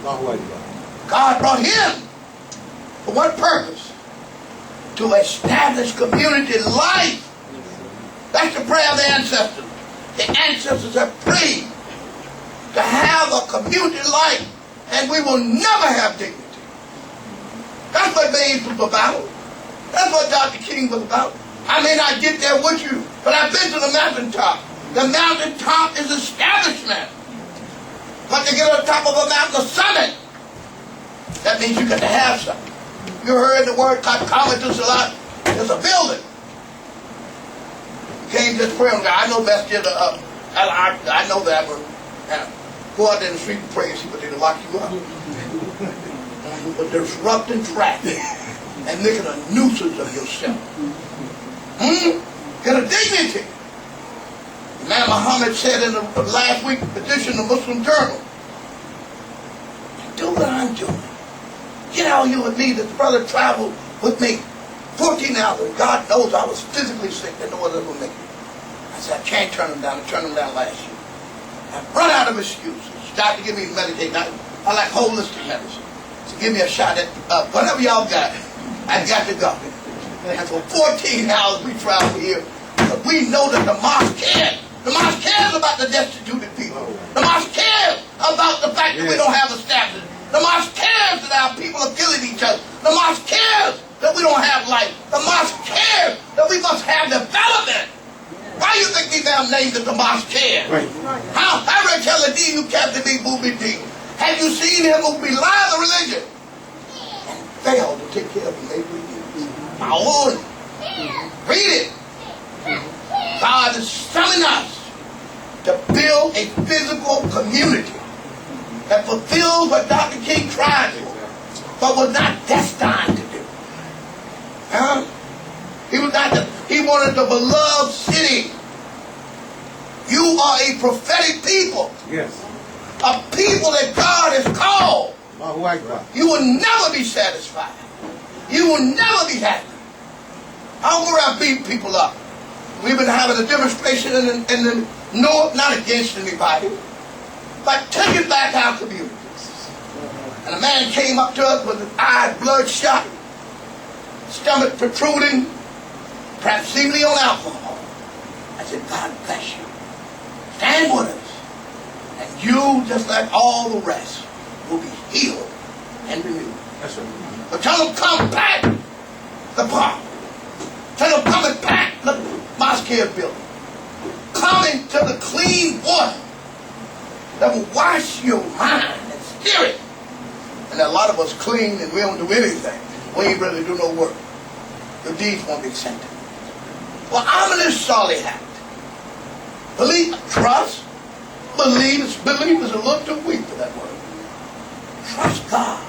God brought him. For what purpose? To establish community life. That's the prayer of the ancestors. The ancestors have prayed to have a community life, and we will never have dignity. That's what Baines was about. That's what Dr. King was about. I may not get there with you, but I've been to the mountaintop. The mountaintop is establishment. But to get on top of a mountain, a summit, that means you got to have something. You heard the word comatose a lot. There's a building. You can't just pray on God. I know that's just I know that, but go out there in the street and pray and see what they'll lock you up. But disrupting traffic and making a nuisance of yourself. Get a dignity. Imam Mohammed said in the last week's edition of Muslim Journal, do what I'm doing. Get out here with me. This brother traveled with me 14 hours. God knows I was physically sick. That no one ever make it. I said, I can't turn him down. I turned him down last year. I've run out of excuses. Doctor, give me medication. I like holistic medicine. So give me a shot at whatever y'all got. I got to go. And for 14 hours we travel here. But we know that the mosque cares. The mosque cares about the destituted people. The mosque cares about the fact that we don't have establishment. The mosque cares that our people are killing each other. The mosque cares that we don't have life. The mosque cares that we must have development. Why do you think we now named it the mosque cares? Right. How? I read tell the Deen who captain me, booby Deen. Have you seen him who belie the religion and failed to take care of the neighboring needs? My own. Read it. God is summoning us to build a physical community that fulfills what Dr. King tried for, but was not destined to do. He wanted the beloved city. You are a prophetic people. Yes. A people that God has called. You will never be satisfied. You will never be happy. I don't go around beating people up. We've been having a demonstration in the north, not against anybody, but taking back our communities. And a man came up to us with his eyes bloodshot, stomach protruding, perhaps seemingly on alcohol. I said, God bless you. Stand with us. And you, just like all the rest, will be healed and renewed. That's right. But tell them, come back the park. Tell them, come and back the mosque building. Come into the clean water that will wash your mind and spirit. And a lot of us clean and we don't do anything. We ain't really do no work. Your deeds won't be accepted. Well, I'm in this Salihat. Believe, trust, believe is a little too weak for that word. Trust God.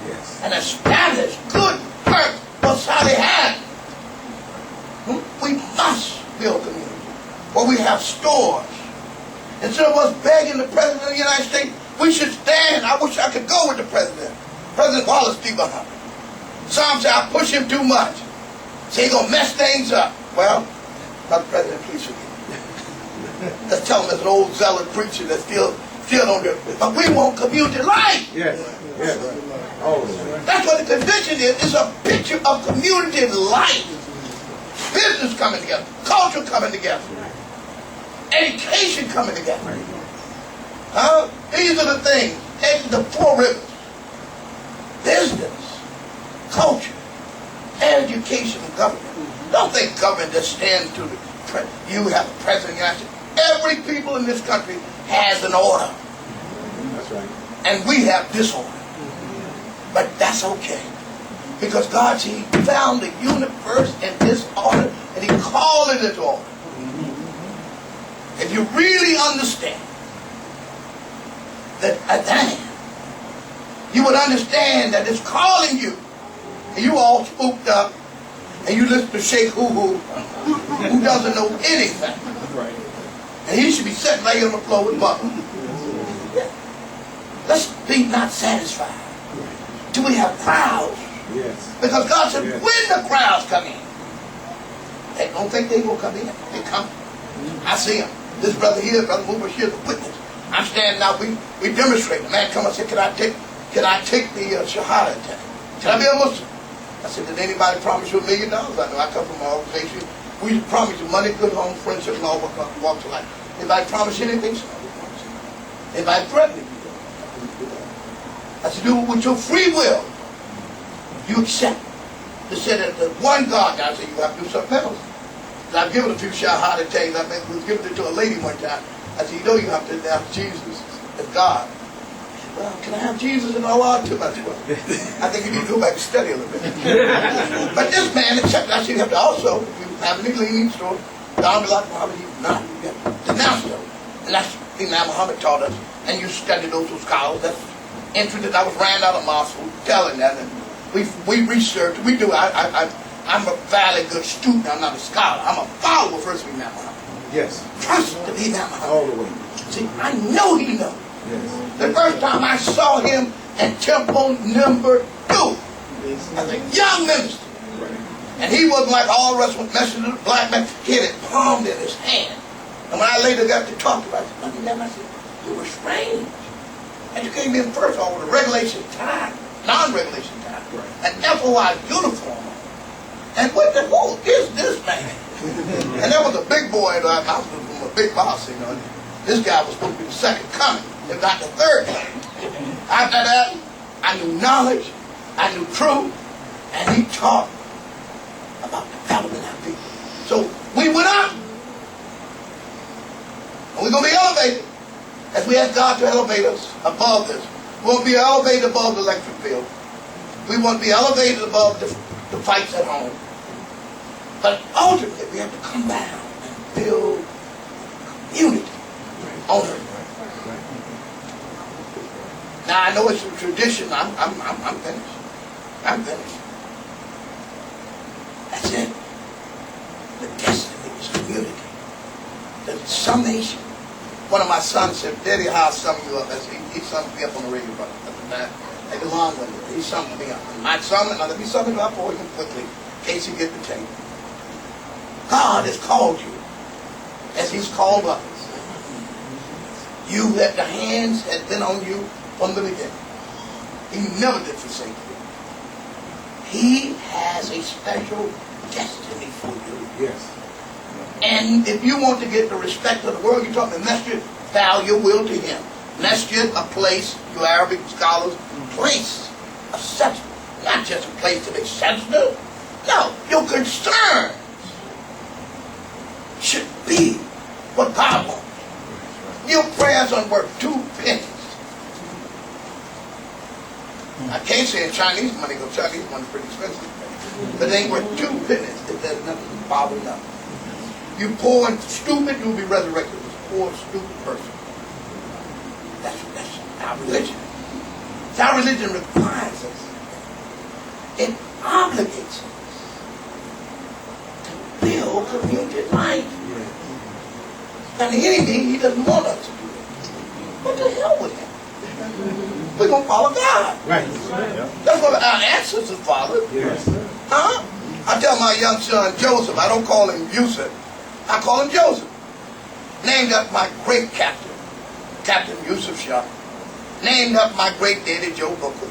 Yes. And establish good work for Salihat. We must build community where we have stores. Instead of us begging the President of the United States, we should stand. I wish I could go with the President. President Wallace D. Muhammad. Some say I push him too much. Say he's going to mess things up. Well, Mr. President, please forgive me. Let's tell him there's an old zealot preacher that still don't do it. But we want community life. Yes. Yes. Oh. That's what the convention is. It's a picture of community life. Business coming together, culture coming together, education coming together. These are the things. The 4 rivers. Business, culture, education, and government. Don't think government just stands to the president. You have a president. Every people in this country has an order. That's right. And we have disorder. But that's okay. Because God, He found the universe in disorder and He called it into order. If you really understand that Adam, you would understand that it's calling you. And you all spooked up and you listen to Sheikh who doesn't know anything. Right. And he should be sitting right here on the floor with Bubba. Let's be not satisfied till we have crowds. Yes. Because God said, yes, when the crowds come in, they don't think they will come in. They come. I see them. This brother here, brother Mover here, the witness. I'm standing out, we demonstrating. The man come and said, can I take the Shahada test? Can I be a Muslim? I said, did anybody promise you $1 million? I know, I come from an organization. We promise you money, good home, friendship, and all walks of life. Anybody promise you anything? So I didn't promise you. Anybody threaten you? I said, do it with your free will. You accept. They said that the one God, I said, you have to do something else. I've given a few Shahada tests. I was giving it to a lady one time. I said, you know you have to have Jesus as God. She said, well, can I have Jesus and Allah too? I said, well, I think you need to go back and study a little bit. But this man accepted. I said, you have to also, if you have any leanings toward God, like Muhammad, you not. You have to denounce them. And that's the Imam Mohammed taught us. And you study those scholars. That's interesting. I was ran out of Moscow telling that. And we research. We do. I'm a valid good student. I'm not a scholar. I'm a follower first of Imam Muhammad. Yes. Trust the Imam Muhammad. All the way. See, I know he knows. Yes. The first time I saw him at Temple number 2, as a young minister. And he wasn't like all the rest of the messengers, black men. He had it palmed in his hand. And when I later got to talk about it, I said, you were strange. And you came in first all with a regulation tie, non-regulation tie, an FOI uniform. And what the who is this man? And there was a big boy in our house, a big boss, you know. This guy was supposed to be the second coming, if not the third coming. After that, I knew knowledge, I knew truth, and he taught about developing our people. So we went up, and we're going to be elevated. As we ask God to elevate us above this. We want to be elevated above the electric field. We want to be elevated above the fights at home. But ultimately, we have to come down and build unity on earth. Now, I know it's a tradition. I'm finished. I'm finished. That's it. The destiny is community. The summation. One of my sons said, Daddy, how I sum you up? He summed me up on the radio, brother. Take a long one. He summed me up. My son, now let me sum it up for you quickly, in case you get the tape. God has called you as he's called us. You, that the hands had been on you from the beginning. He never did forsake you. He has a special destiny for you. Yes. And if you want to get the respect of the world, you're talking masjid, bow your will to him. Masjid, a place, you Arabic scholars, place of sensitive. Not just a place to be sensitive. No, your concern should be what God wants. Your prayers aren't worth 2 pennies. I can't say in Chinese money, because Chinese money is pretty expensive. But it ain't worth 2 pennies if there's nothing to bother nothing. You poor and stupid, you'll be resurrected as a poor, stupid person. That's our religion. Our religion requires us. It obligates us to build community life. And the enemy, he doesn't want us to do it. What the hell with him? We're going to follow God. Right. That's what our ancestors followed. Yes. Huh? I tell my young son, Joseph, I don't call him Yusuf. I call him Joseph. Named after my great captain, Captain Yusuf Shah. Named after my great daddy, Joe Booker.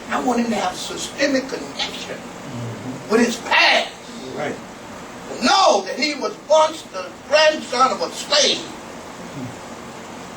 I want him to have a systemic connection with his past. Right. To know that he was once the grandson of a slave.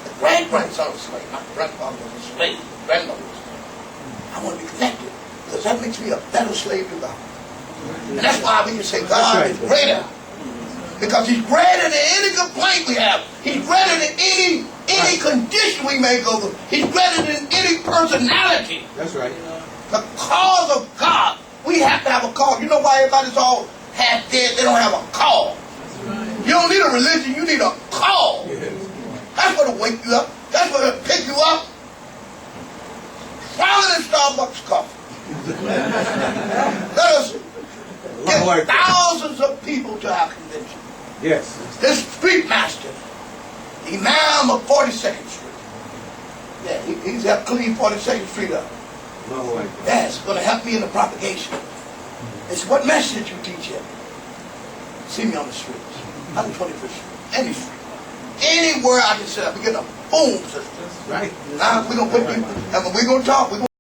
The great-grandson of a slave. My grandfather was a slave. Grandmother was a slave. I want to be connected, because that makes me a better slave to God. And that's why we can say God is greater. Because he's greater than any complaint we have. He's greater than any condition we may go through. He's greater than any personality. That's right. The cause of God. We have to have a cause. You know why everybody's all half dead? They don't have a cause. You don't need a religion. You need a cause. That's what will wake you up. That's what will pick you up. Stronger than Starbucks coffee. Let us get thousands of people to our convention. Yes. This street master, Imam of 42nd Street. Yeah, he's helped clean 42nd Street up. No way. Yeah, it's going to help me in the propagation. It's what message you teach him. See me on the streets. 125th Street. Any street. anywhere I can set up. We get a boom system. Right. Now we're gonna put people, and we're gonna talk.